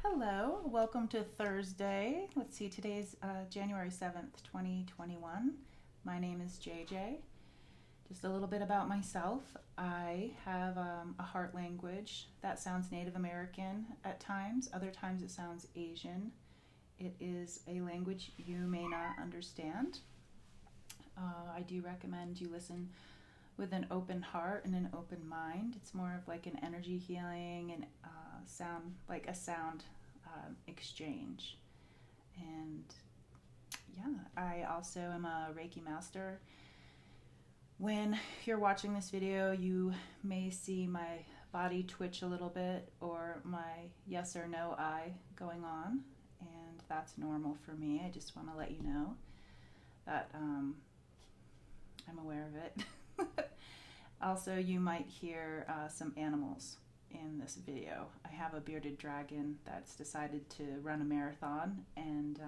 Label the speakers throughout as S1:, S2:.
S1: Hello, welcome to Thursday. Let's see, today's January 7th, 2021. My name is JJ. Just a little bit about myself. I have a heart language that sounds Native American at times, other times it sounds Asian. It is a language you may not understand. I do recommend you listen with an open heart and an open mind. It's more of like an energy healing and sound, like a sound exchange. And yeah, I also am a Reiki master. When you're watching this video, you may see my body twitch a little bit or my yes or no eye going on, and that's normal for me. I just want to let you know that I'm aware of it. Also, you might hear some animals in this video. I have a bearded dragon that's decided to run a marathon, and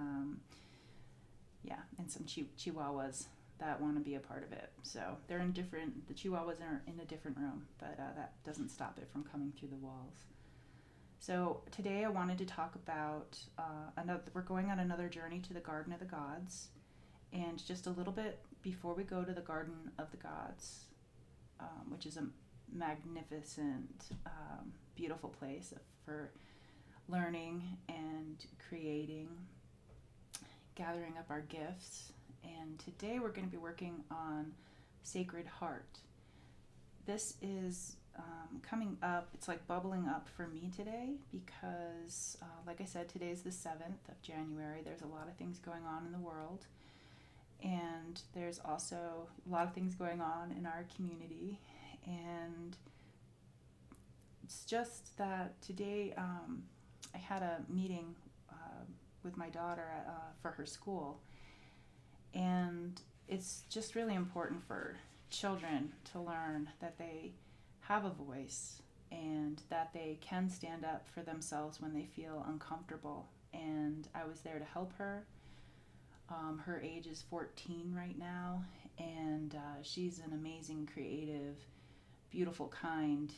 S1: and some chihuahuas that want to be a part of it. So they're in different, the chihuahuas are in a different room, but that doesn't stop it from coming through the walls. So today I wanted to talk about we're going on another journey to the Garden of the Gods. And just a little bit before we go to the Garden of the Gods, which is a magnificent, beautiful place for learning and creating, gathering up our gifts. And today we're going to be working on Sacred Heart. This is coming up, it's like bubbling up for me today because, like I said, today is the 7th of January. There's a lot of things going on in the world. And there's also a lot of things going on in our community. And it's just that today I had a meeting with my daughter for her school. And it's just really important for children to learn that they have a voice and that they can stand up for themselves when they feel uncomfortable. And I was there to help her. Her age is 14 right now, and she's an amazing, creative, beautiful, kind.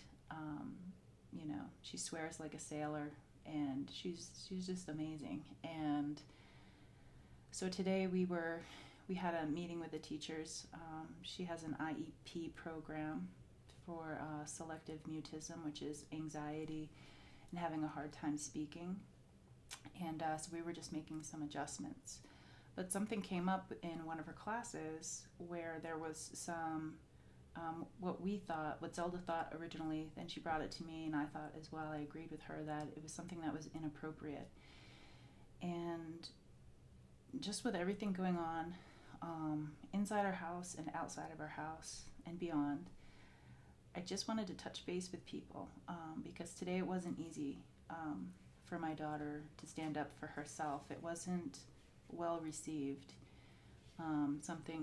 S1: She swears like a sailor, and she's just amazing. And so today we had a meeting with the teachers. She has an IEP program for selective mutism, which is anxiety and having a hard time speaking. And so we were just making some adjustments. But something came up in one of her classes where there was some, what Zelda thought originally, then she brought it to me, and I thought as well, I agreed with her that it was something that was inappropriate. And just with everything going on inside our house and outside of our house and beyond, I just wanted to touch base with people because today it wasn't easy for my daughter to stand up for herself. It wasn't well received.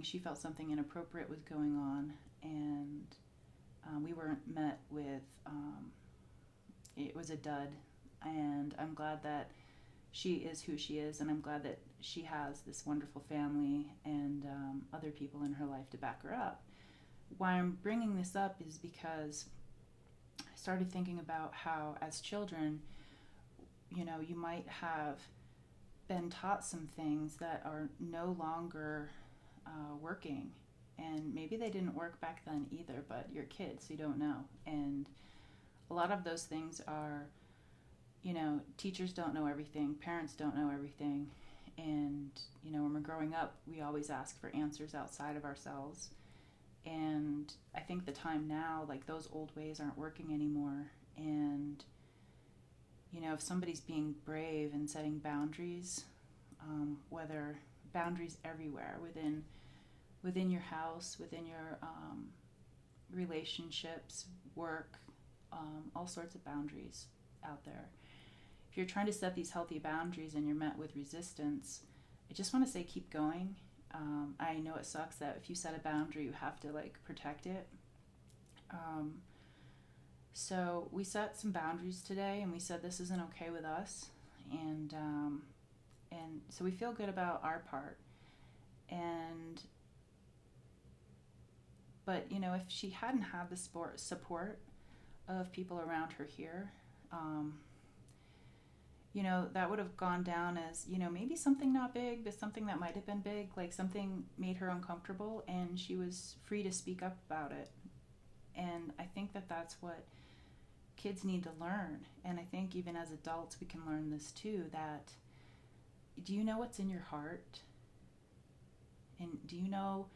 S1: She felt something inappropriate was going on, and we weren't met with, it was a dud. And I'm glad that she is who she is, and I'm glad that she has this wonderful family and other people in her life to back her up. Why I'm bringing this up is because I started thinking about how, as children, you might have been taught some things that are no longer working, and maybe they didn't work back then either, but you're kids, so you don't know. And a lot of those things are, teachers don't know everything, parents don't know everything, and when we're growing up, we always ask for answers outside of ourselves. And I think the time now, like, those old ways aren't working anymore. And if somebody's being brave and setting boundaries, whether boundaries everywhere, within your house, within your relationships, work, all sorts of boundaries out there. If you're trying to set these healthy boundaries and you're met with resistance, I just want to say keep going. I know it sucks that if you set a boundary, you have to protect it. So we set some boundaries today, and we said this isn't okay with us, and so we feel good about our part. But if she hadn't had the support of people around her here, that would have gone down as, maybe something not big, but something that might have been big, like something made her uncomfortable and she was free to speak up about it. And I think that that's what kids need to learn. And I think even as adults, we can learn this too, that do you know what's in your heart? And do you know,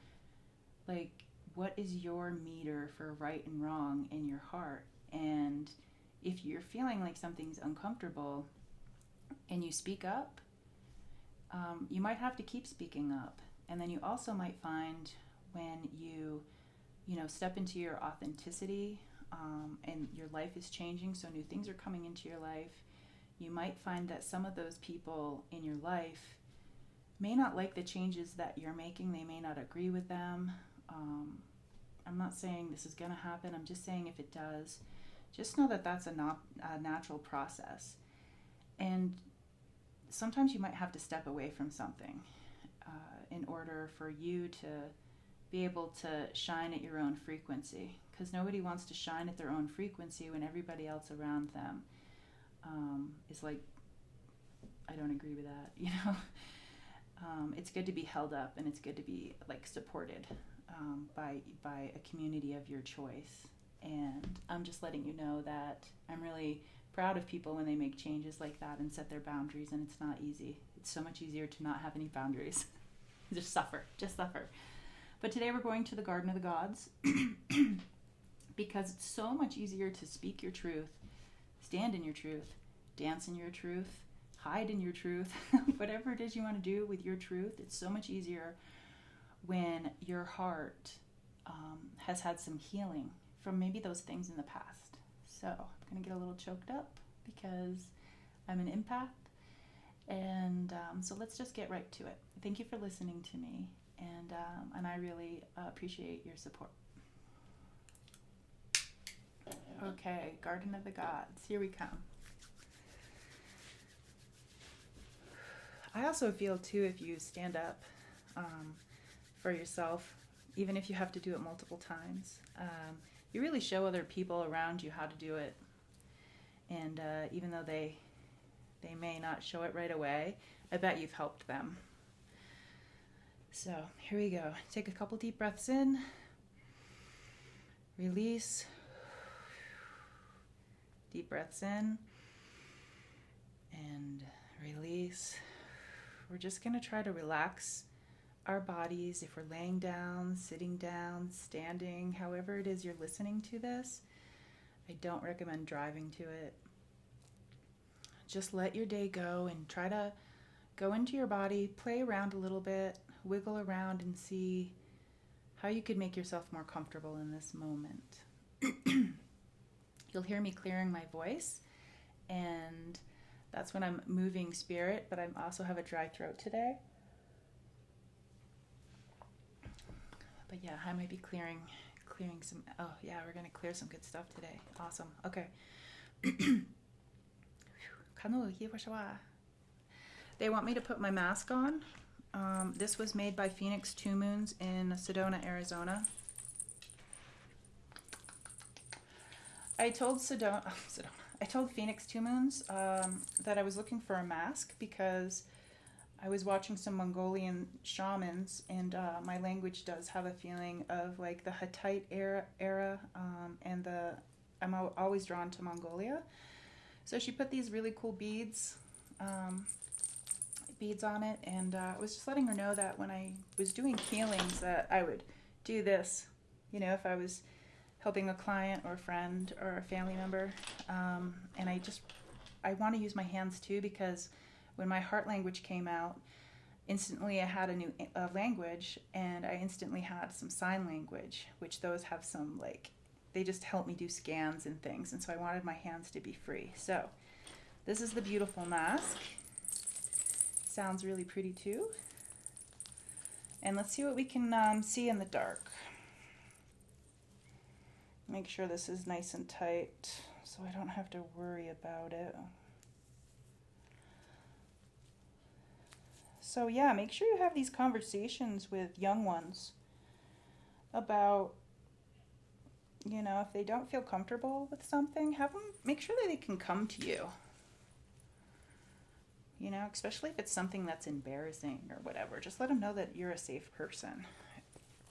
S1: like, what is your meter for right and wrong in your heart? And if you're feeling like something's uncomfortable and you speak up, you might have to keep speaking up. And then you also might find when you step into your authenticity, and your life is changing, so new things are coming into your life, you might find that some of those people in your life may not like the changes that you're making. They may not agree with them. I'm not saying this is going to happen. I'm just saying if it does, just know that that's a natural process. And sometimes you might have to step away from something in order for you to be able to shine at your own frequency, because nobody wants to shine at their own frequency when everybody else around them is like, I don't agree with that. It's good to be held up, and it's good to be like supported by a community of your choice. And I'm just letting you know that I'm really proud of people when they make changes like that and set their boundaries, and it's not easy. It's so much easier to not have any boundaries. Just suffer. But today we're going to the Garden of the Gods because it's so much easier to speak your truth, stand in your truth, dance in your truth, hide in your truth, whatever it is you want to do with your truth. It's so much easier when your heart has had some healing from maybe those things in the past. So I'm going to get a little choked up because I'm an empath. And so let's just get right to it. Thank you for listening to me. And I really appreciate your support. Okay, Garden of the Gods, here we come. I also feel too, if you stand up for yourself, even if you have to do it multiple times, you really show other people around you how to do it. And even though they may not show it right away, I bet you've helped them. So here we go. Take a couple deep breaths in. Release. Deep breaths in. And release. We're just going to try to relax our bodies. If we're laying down, sitting down, standing, however it is you're listening to this, I don't recommend driving to it. Just let your day go and try to go into your body, play around a little bit, wiggle around and see how you could make yourself more comfortable in this moment. You'll hear me clearing my voice, and that's when I'm moving spirit, but I also have a dry throat today. But yeah, I might be clearing some, we're going to clear some good stuff today. Awesome. Okay. They want me to put my mask on. This was made by Phoenix Two Moons in Sedona, Arizona. I told Phoenix Two Moons that I was looking for a mask because I was watching some Mongolian shamans, and my language does have a feeling of like the Hittite era, and I'm always drawn to Mongolia. So she put these really cool beads on it, and I was just letting her know that when I was doing healings that I would do this, if I was helping a client or a friend or a family member, and I want to use my hands too, because when my heart language came out, instantly I had a new language, and I instantly had some sign language, which those have some they just help me do scans and things, and so I wanted my hands to be free. So this is the beautiful mask. Sounds really pretty too. And let's see what we can see in the dark. Make sure this is nice and tight so I don't have to worry about it. So yeah, make sure you have these conversations with young ones about, if they don't feel comfortable with something, have them make sure that they can come to you. especially if it's something that's embarrassing or whatever. Just let them know that you're a safe person.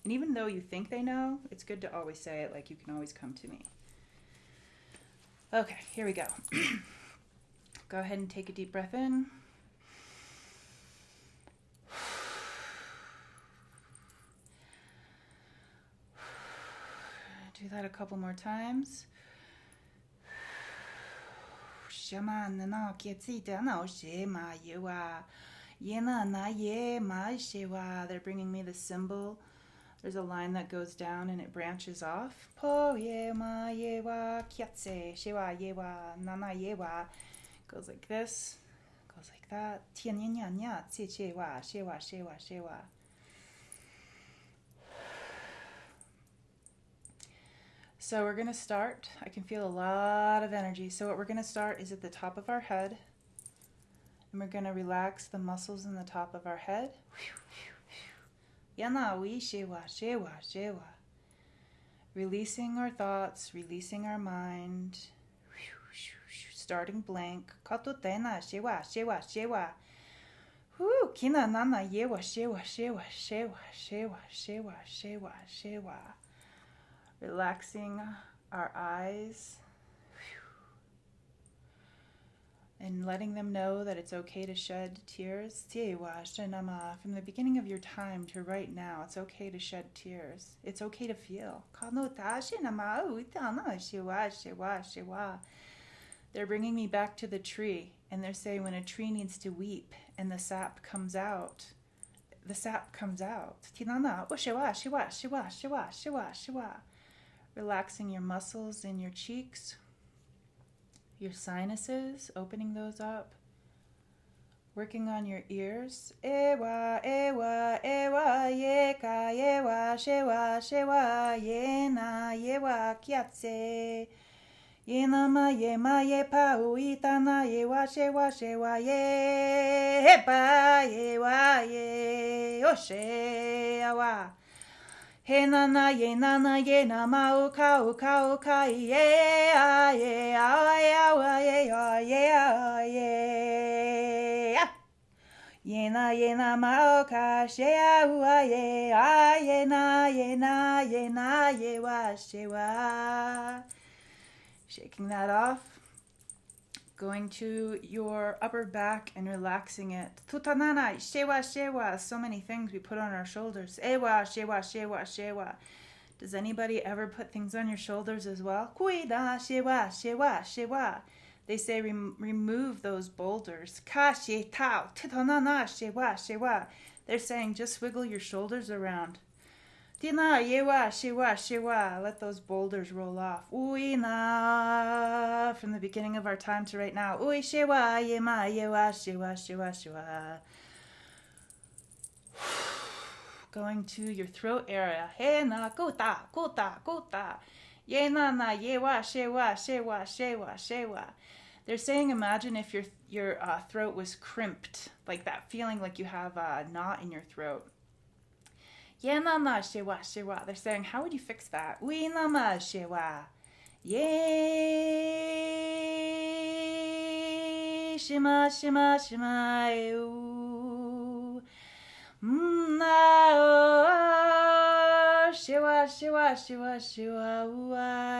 S1: And even though you think they know, it's good to always say it, like, you can always come to me. Okay, here we go. Go ahead and take a deep breath in. Do that a couple more times. They're bringing me the symbol. There's a line that goes down and it branches off. Goes like this, goes like that. So we're going to start. I can feel a lot of energy. So what we're going to start is at the top of our head. And we're going to relax the muscles in the top of our head. Releasing our thoughts, releasing our mind. Starting blank. Relaxing our eyes and letting them know that it's okay to shed tears. From the beginning of your time to right now, it's okay to shed tears. It's okay to feel. They're bringing me back to the tree, and they're saying when a tree needs to weep and the sap comes out, the sap comes out. Relaxing your muscles in your cheeks, your sinuses, opening those up. Working on your ears. Ewa, ewa, ewa, yeka, ewa, shewa, shewa, yena, yewa, kiatse. Yena ma ye pa uitana yewa, shewa, shewa, ye, hepa, yewa, ye, oshe, awa. He nana ye na ma uka uka uka ye a ye a ye a ye a ye a ye ye na ma uka she a ye a ye na ye wa she wa. Shaking that off. Going to your upper back and relaxing it. Tutanana, shewa, shewa. So many things we put on our shoulders. Ewa, shewa, shewa, shewa. Does anybody ever put things on your shoulders as well? Kuida, shewa, shewa, shewa. They say remove those boulders. Ka, she, tau, tutanana, shewa, shewa. They're saying just wiggle your shoulders around. Tina, yewa, shewa, shewa. Let those boulders roll off. Uina. From the beginning of our time to right now. Ui, shewa, yema, yewa, shewa, shewa, shewa. Going to your throat area. He na, kuta, kuta, kuta. Ye na na, yewa, shewa, shewa, shewa, shewa. They're saying imagine if your throat was crimped. Like that feeling like you have a knot in your throat. Ye na ma shewa shewa. They're saying, how would you fix that? Ui na ma shewa. Ye shima shima shima eu. Na o shewa shewa shewa shewa uai.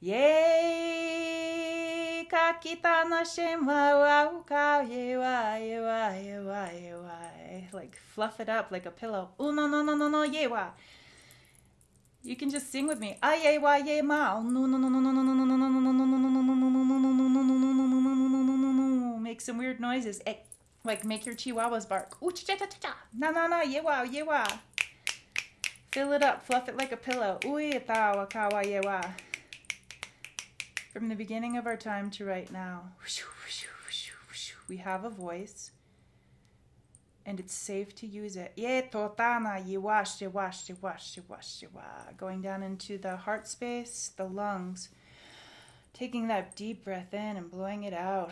S1: Ye kakita na shema wa ka yewa yewa yewa yewa. Like fluff it up like a pillow. Oh no no no no no yewa. You can just sing with me. Ah yewa ye ma. No no no no no no no no no no no no no no no no. Make some weird noises. Like make your chihuahuas bark. Ooh cha cha cha cha. Na na na yewa yewa. Fill it up. Fluff it like a pillow. Ui ta wa ka wa yewa. From the beginning of our time to right now, we have a voice, and it's safe to use it. Going down into the heart space, the lungs, taking that deep breath in and blowing it out.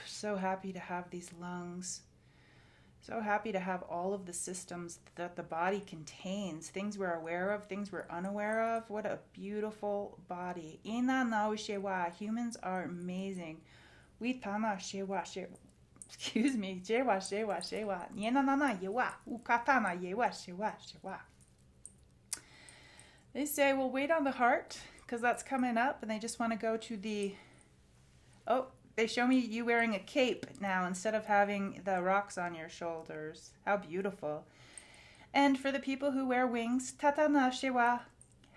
S1: So happy to have these lungs. So happy to have all of the systems that the body contains, things we're aware of, things we're unaware of. What a beautiful body. Ina nao shewa. Humans are amazing. Witana shewa shewa. Excuse me. Shewa shewa shewa. Yenanana yewa. Ukatana yewa shewa shewa. They say, well, wait on the heart, because that's coming up, and they just want to go to the... Oh, they show me you wearing a cape now instead of having the rocks on your shoulders. How beautiful. And for the people who wear wings, tatana shewa,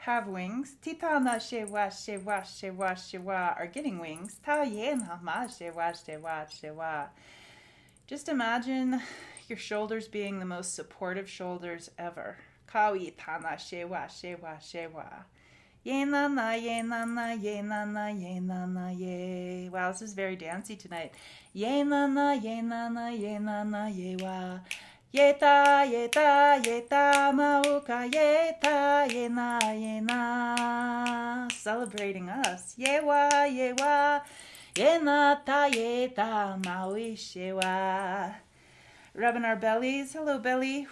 S1: have wings. Titana shewa shewa shewa shewa are getting wings. Ta yena ma shewa shewa shewa. Just imagine your shoulders being the most supportive shoulders ever. Kawi tana shewa shewa shewa. Ye na na ye na na ye na na ye na na ye. Wow, this is very dancey tonight. Ye na na ye na na ye na na ye wa. Ye ta mauka ye ta ye na. Celebrating us. Ye wa ye na ta maui shewa. Rubbing our bellies. Hello, belly.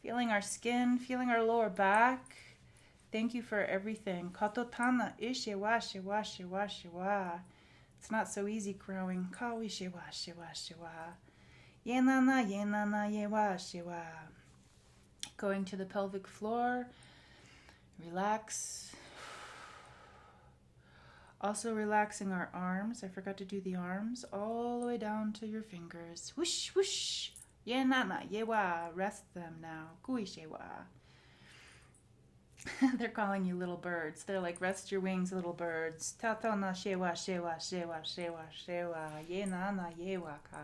S1: Feeling our skin, feeling our lower back. Thank you for everything. Katotana ishewa shewa shewa shewa. It's not so easy growing. Kawi shewa shewa shewa. Yenana yenana yewa shewa. Going to the pelvic floor. Relax. Also relaxing our arms. I forgot to do the arms. All the way down to your fingers. Whoosh whoosh. Yenana yewa. Rest them now. Kui shewa. They're calling you little birds. They're like, rest your wings, little birds. Tatona shewa shewa shewa shewa shewa. Yenana yewa ka.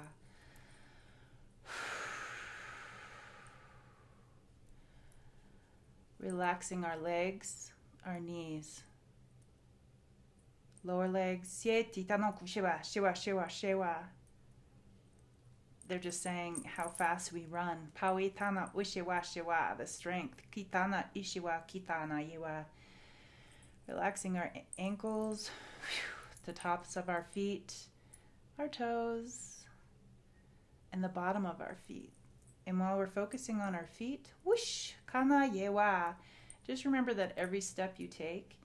S1: Relaxing our legs, our knees. Lower legs. They're just saying how fast we run. Pawitana ushiwa shiwa, the strength. Kitana ishiwa kitana yiwa. Relaxing our ankles, the tops of our feet, our toes, and the bottom of our feet. And while we're focusing on our feet, whoosh, kana yewa. Just remember that every step you take,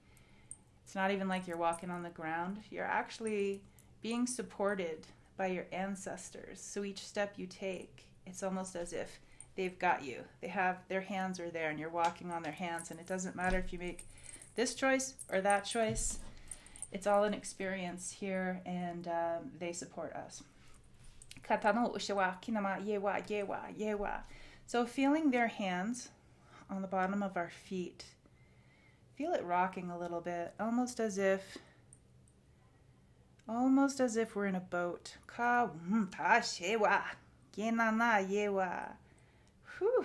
S1: it's not even like you're walking on the ground. You're actually being supported by your ancestors. So each step you take, it's almost as if they've got you. They have, their hands are there and you're walking on their hands, and it doesn't matter if you make this choice or that choice. It's all an experience here, and they support us. Katano ushiwa kinama yewa yewa yewa. So feeling their hands on the bottom of our feet, feel it rocking a little bit, almost as if we're in a boat. Ka ta shewa kinana yewa. Whew.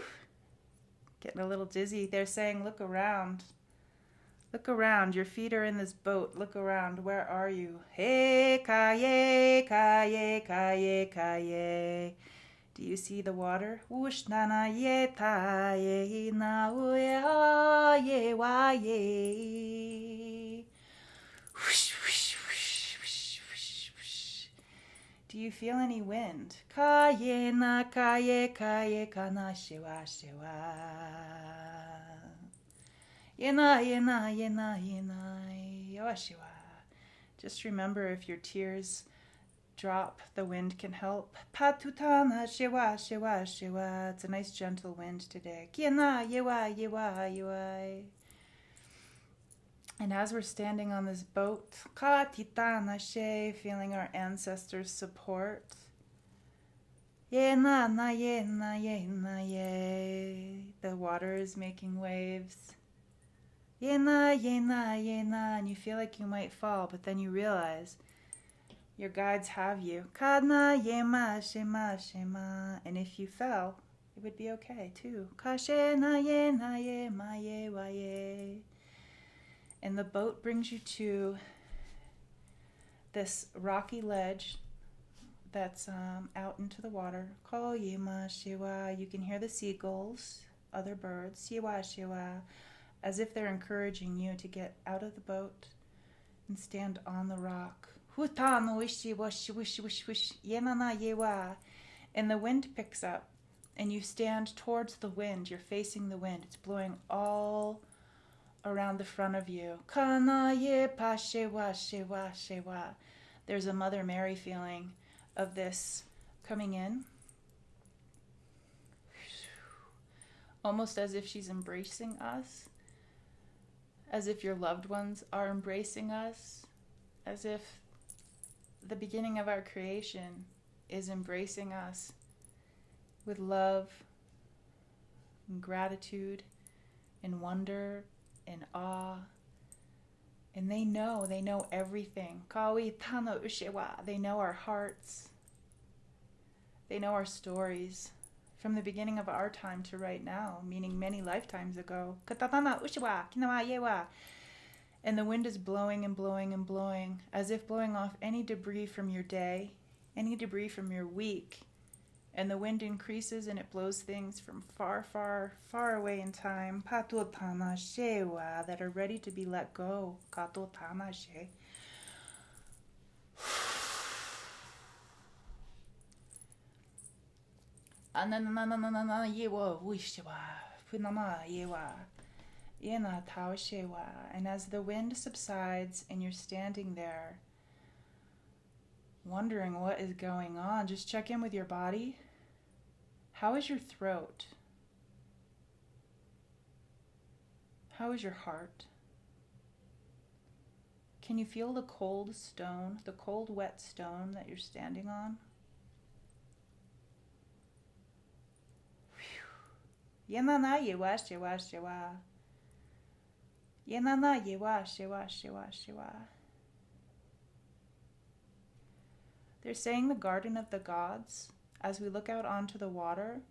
S1: Getting a little dizzy. They're saying, look around. Look around. Your feet are in this boat. Look around. Where are you? Hey, kaye, kaye, kaye, kaye. Do you see the water? Whoosh nana ye ta ye na ye wa ye. Whoosh, whoosh, whoosh, whoosh, whoosh, whoosh. Do you feel any wind? Kaye na kaye kaye kana shiwa shiwa. Yena yena yena yena yoshiwa. Just remember, if your tears drop, the wind can help. Patutana shiwa shiwa shiwa. It's a nice gentle wind today. Kiena yewa yewa yewa. And as we're standing on this boat, katitana she, feeling our ancestors' support. Yena na yena yena ye. The water is making waves. Yena, yena, yena, and you feel like you might fall, but then you realize your guides have you. Kadna, yema, shema, shema. And if you fell, it would be okay too. Kashena, yena, yema, ye, wa, ye. And the boat brings you to this rocky ledge that's out into the water. Ko, yema, shiwa. You can hear the seagulls, other birds. Shiwa, shiwa. As if they're encouraging you to get out of the boat and stand on the rock. And the wind picks up, and you stand towards the wind. You're facing the wind. It's blowing all around the front of you. Kana ye pa shewa shewa shewa. There's a Mother Mary feeling of this coming in. Almost as if she's embracing us. As if your loved ones are embracing us. As if the beginning of our creation is embracing us with love and gratitude and wonder and awe. And they know everything. They know our hearts. They know our stories from the beginning of our time to right now, meaning many lifetimes ago. And the wind is blowing and blowing and blowing, as if blowing off any debris from your day, any debris from your week. And the wind increases and it blows things from far, far, far away in time, that are ready to be let go. And as the wind subsides and you're standing there wondering what is going on, just check in with your body. How is your throat? How is your heart? Can you feel the cold stone, the cold wet stone that you're standing on? Yenana yewa shewa shewa. Yenana yewa shewa shewa shewa. They're saying the Garden of the Gods. As we look out onto the water,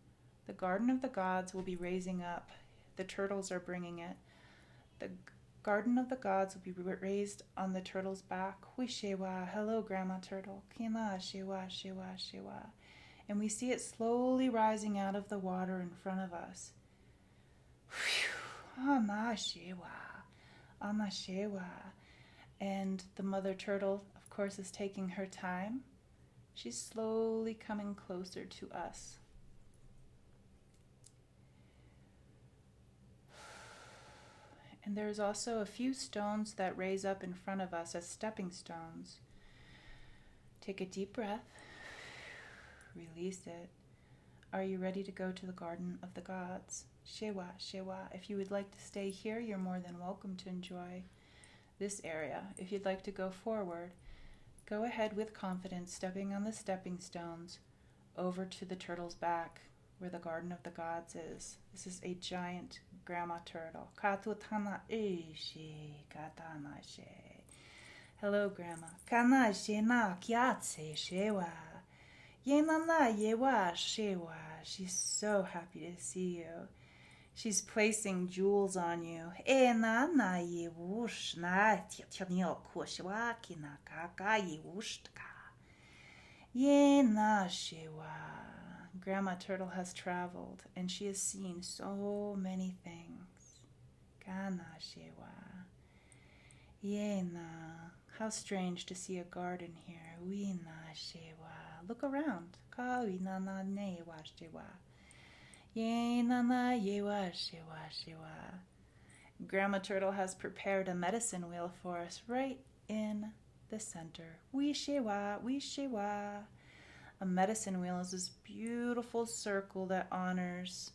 S1: the Garden of the Gods will be raising up. The turtles are bringing it. The Garden of the Gods will be raised on the turtle's back. Hui shewa, hello Grandma Turtle. Kina shewa shewa shewa. And we see it slowly rising out of the water in front of us. Ana shewa, ana shewa. And the mother turtle, of course, is taking her time. She's slowly coming closer to us. And there's also a few stones that raise up in front of us as stepping stones. Take a deep breath. Release it. Are you ready to go to the Garden of the Gods? Shewa, shewa. If you would like to stay here, you're more than welcome to enjoy this area. If you'd like to go forward, go ahead with confidence, stepping on the stepping stones over to the turtle's back where the Garden of the Gods is. This is a giant grandma turtle. Katutana ishi katana she. Hello, Grandma. Kana shena kyatse shewa. Yenana yewa shewa. She's so happy to see you. She's placing jewels on you. E na na yewush na tyanyo kushwa kina kaka yewushtka. Ye na shewa. Grandma Turtle has traveled and she has seen so many things. Kana shewa. Ye na. How strange to see a garden here. We na shewa. Look around. Ka we na na ne wa shewa. Ye na na ye wa shewa shewa. Grandma Turtle has prepared a medicine wheel for us right in the center. We shewa, we shewa. A medicine wheel is this beautiful circle that honors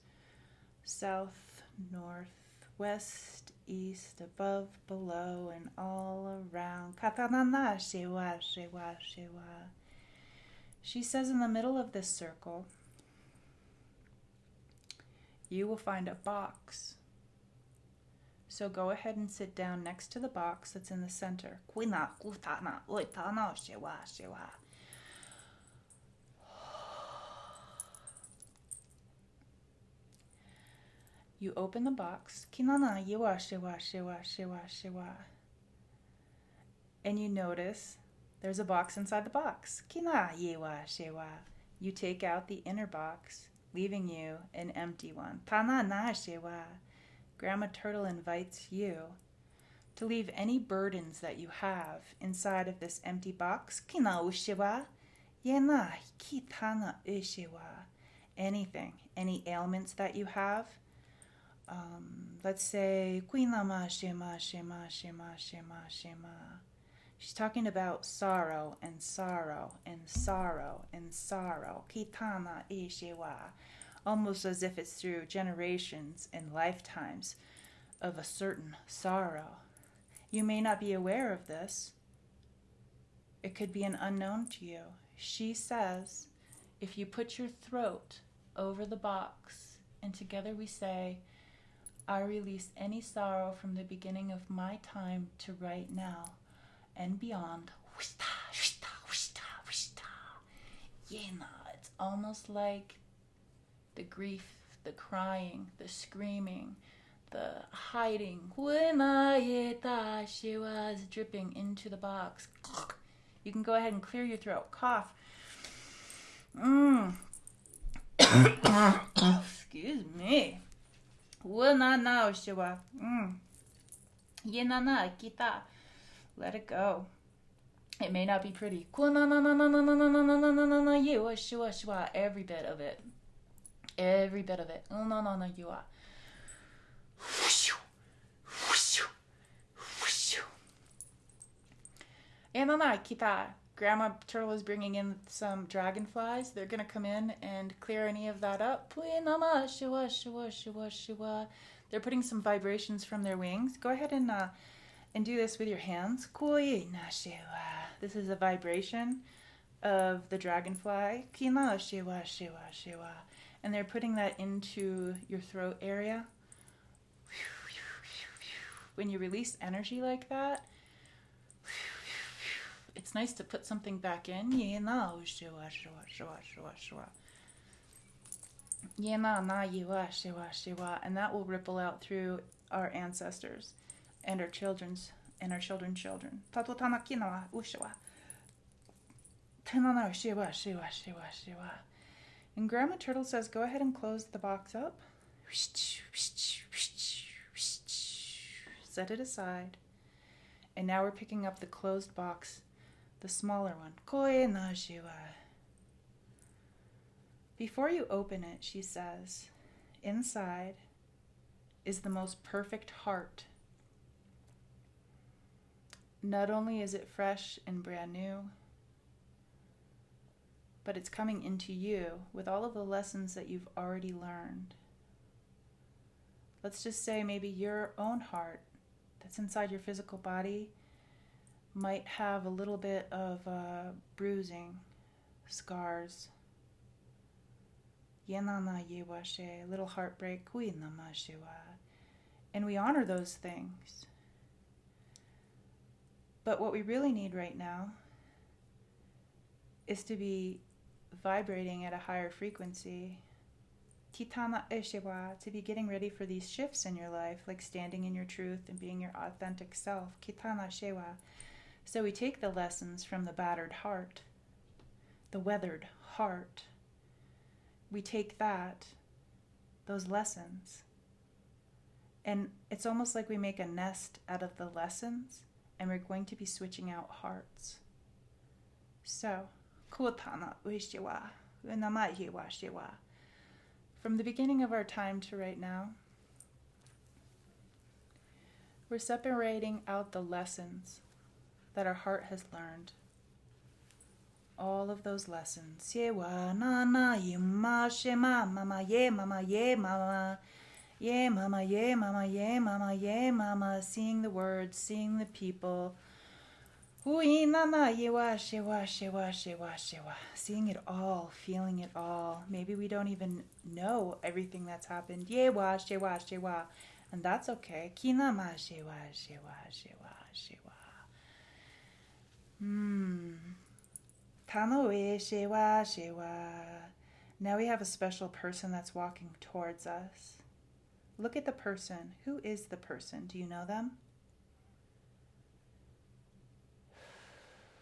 S1: south, north, west, east, above, below, and all around. Katanana shewa shewa shewa. She says in the middle of this circle, you will find a box. So go ahead and sit down next to the box that's in the center. Kuina kutana oitana shewa shewa. You open the box. Kinana yewa shewa shewa shewa shewa. And you notice there's a box inside the box. Kina yewa shewa. You take out the inner box, leaving you an empty one. Tana na shewa. Grandma Turtle invites you to leave any burdens that you have inside of this empty box. Kina ushewa. Yena kitana ushewa. Anything, any ailments that you have Let's say, Kuinama Shema Shema Shema Shema Shema. She's talking about sorrow and sorrow and sorrow and sorrow. Kitana Ishiwa. Almost as if it's through generations and lifetimes of a certain sorrow. You may not be aware of this. It could be an unknown to you. She says, if you put your throat over the box, and together we say, I release any sorrow from the beginning of my time to right now and beyond. It's almost like the grief, the crying, the screaming, the hiding is dripping into the box. You can go ahead and clear your throat. Cough. Excuse me. Let it go. It may not be pretty. Every bit of it. Every bit of it. Grandma Turtle is bringing in some dragonflies. They're going to come in and clear any of that up. They're putting some vibrations from their wings. Go ahead and do this with your hands. This is a vibration of the dragonfly. And they're putting that into your throat area. When you release energy like that, it's nice to put something back in. And that will ripple out through our ancestors and our children's and our children's children. And Grandma Turtle says, go ahead and close the box up. Set it aside. And now we're picking up the closed box, the smaller one. Before you open it, she says, inside is the most perfect heart. Not only is it fresh and brand new, but it's coming into you with all of the lessons that you've already learned. Let's just say maybe your own heart that's inside your physical body might have a little bit of bruising, scars, a little heartbreak, and we honor those things. But what we really need right now is to be vibrating at a higher frequency, to be getting ready for these shifts in your life, like standing in your truth and being your authentic self. So we take the lessons from the battered heart, the weathered heart. We take those lessons, and it's almost like we make a nest out of the lessons, and we're going to be switching out hearts. So, from the beginning of our time to right now, we're separating out the lessons that our heart has learned. All of those lessons. Seeing the words, seeing the people. Seeing it all, feeling it all. Maybe we don't even know everything that's happened. And that's okay. Now we have a special person that's walking towards us. Look at the person. Who is the person? Do you know them?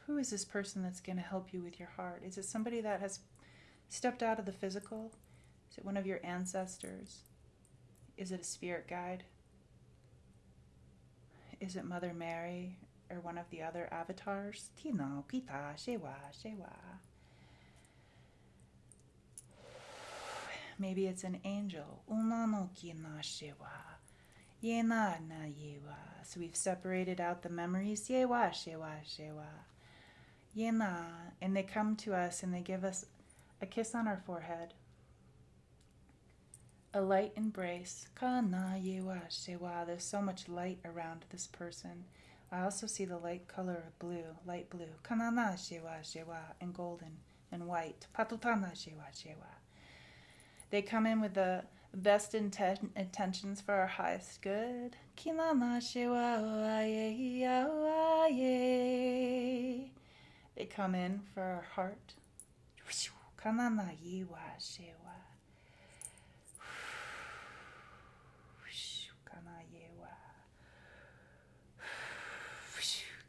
S1: Who is this person that's going to help you with your heart? Is it somebody that has stepped out of the physical? Is it one of your ancestors? Is it a spirit guide? Is it Mother Mary or one of the other avatars? Maybe it's an angel. Unanoki na shewa. Yena na yewa. So we've separated out the memories. Yewa, shewa, shewa. Yena. And they come to us and they give us a kiss on our forehead. A light embrace. Kana yewa, shewa. There's so much light around this person. I also see the light color of blue, light blue. Kana na shewa, shewa. And golden and white. Patutana shewa, shewa. They come in with the best intentions for our highest good. Kinana shewa oaye oaye. They come in for our heart. Kanana yiwa shewa. Kana yewa.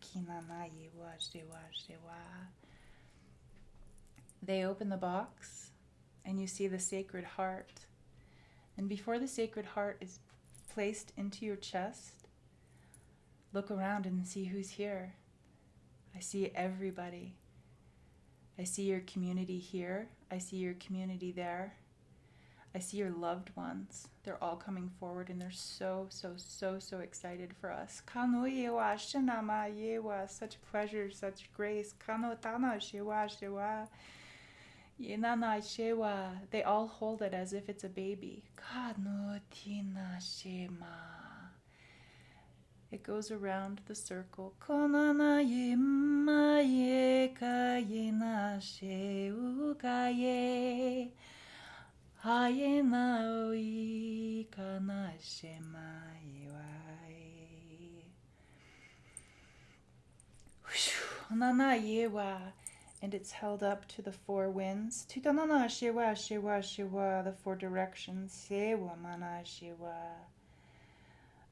S1: Kinana yiwa shewa shewa. They open the box. And you see the Sacred Heart. And before the Sacred Heart is placed into your chest, look around and see who's here. I see everybody. I see your community here. I see your community there. I see your loved ones. They're all coming forward and they're so excited for us. Kano yewa, shinama yewa, such pleasure, such grace. Kano tana shewa shewa. Yenana shewa. They all hold it as if it's a baby. Kano tina shema. It goes around the circle. Konana yema ye ka yena sheu ka ye. Hayena oi kana shema yewai. Nana yewa. And it's held up to the four winds. Tutanana shewa shewa shewa. The four directions. Sewa mana shewa.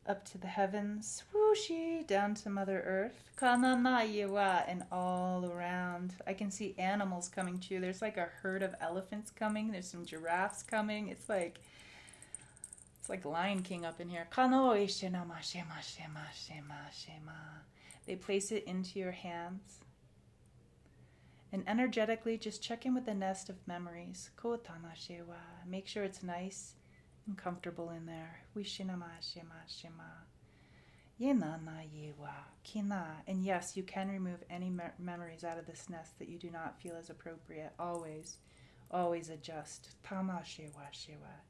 S1: Up to the heavens. Whooshi. Down to Mother Earth. Kanana yewa. And all around. I can see animals coming too. There's like a herd of elephants coming. There's some giraffes coming. It's like Lion King up in here. Kano shenama shema shema shema shema. They place it into your hands. And energetically, just check in with the nest of memories. Kotana shewa. Make sure it's nice and comfortable in there. Wishinama shema shema. Yenana yewa. Kina. And yes, you can remove any memories out of this nest that you do not feel is appropriate. Always adjust. Tama shewa shewa.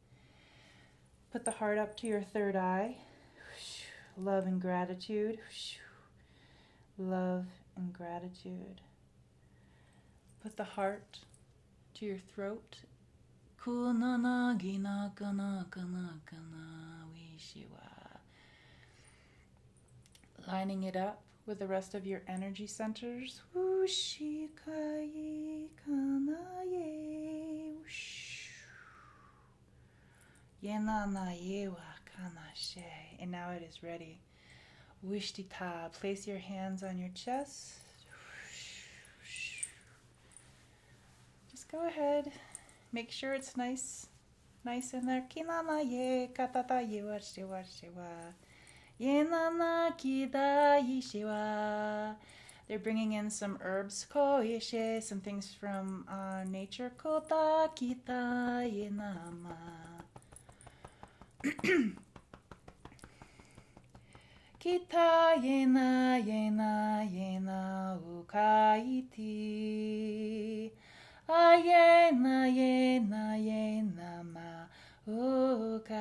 S1: Put the heart up to your third eye. Love and gratitude. Love and gratitude. Put the heart to your throat. Kunana gina kana kana kana wishiwa. Lining it up with the rest of your energy centers. Wushikaye kanaye. Yenana yewa kanashe. And now it is ready. Wishtita. Place your hands on your chest. Go ahead. Make sure it's nice in there. Kinana ye katata yewa shiwa shiwa. Yenana kida yishiwa. They're bringing in some herbs. Koishe, some things from nature. Kota kita yenama. Kita yena yena yena ukaiti. Ayena yena yena ma ukai.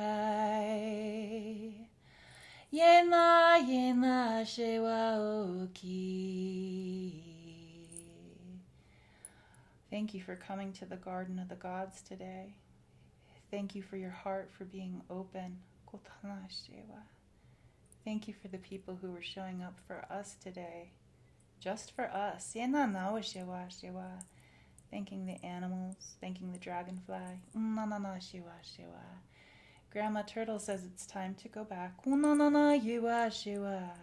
S1: Yena yena shewa oki. Thank you for coming to the Garden of the Gods today. Thank you for your heart for being open. Kotana shewa. Thank you for the people who were showing up for us today. Just for us. Yena nao shewa shewa. Thanking the animals, thanking the dragonfly. Unanana shiwa shiwa. Grandma Turtle says it's time to go back. Unanana yiwa shiwa.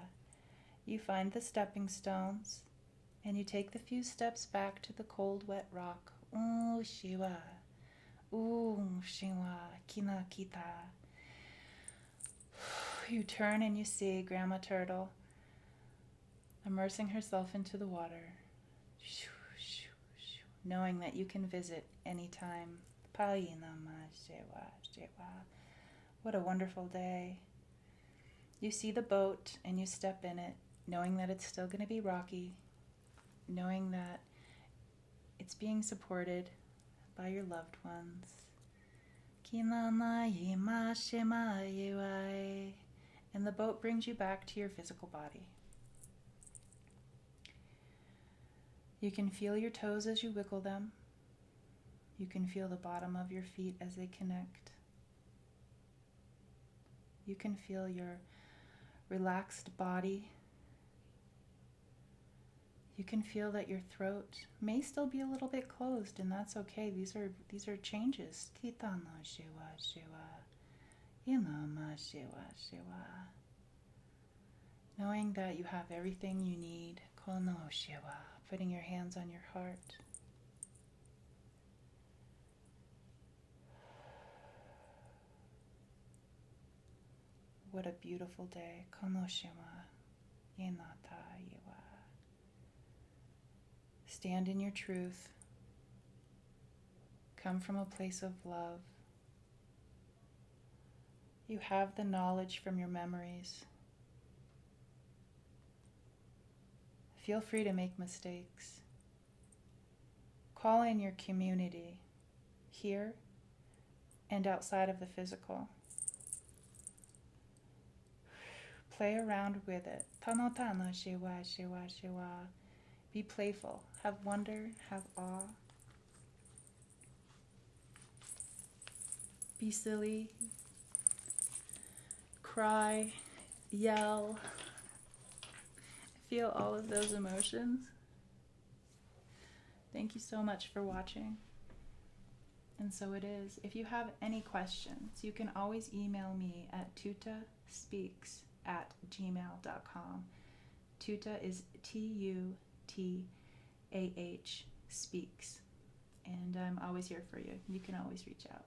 S1: You find the stepping stones, and you take the few steps back to the cold, wet rock. Shiwa. Shiwa. Kina kita. You turn and you see Grandma Turtle immersing herself into the water. Knowing that you can visit anytime What a wonderful day. You see the boat and you step in it, knowing that it's still going to be rocky, knowing that it's being supported by your loved ones. And the boat brings you back to your physical body. You can feel your toes as you wiggle them. You can feel the bottom of your feet as they connect. You can feel your relaxed body. You can feel that your throat may still be a little bit closed, and that's okay. These are changes. Knowing that you have everything you need. Putting your hands on your heart. What a beautiful day. Stand in your truth. Come from a place of love. You have the knowledge from your memories. Feel free to make mistakes. Call in your community, here and outside of the physical. Play around with it. Be playful. Have wonder. Have awe. Be silly. Cry. Yell. Feel all of those emotions. Thank you so much for watching. And so it is. If you have any questions, you can always email me at tutaspeaks@gmail.com. Tuta is TUTAH speaks. And I'm always here for you. You can always reach out.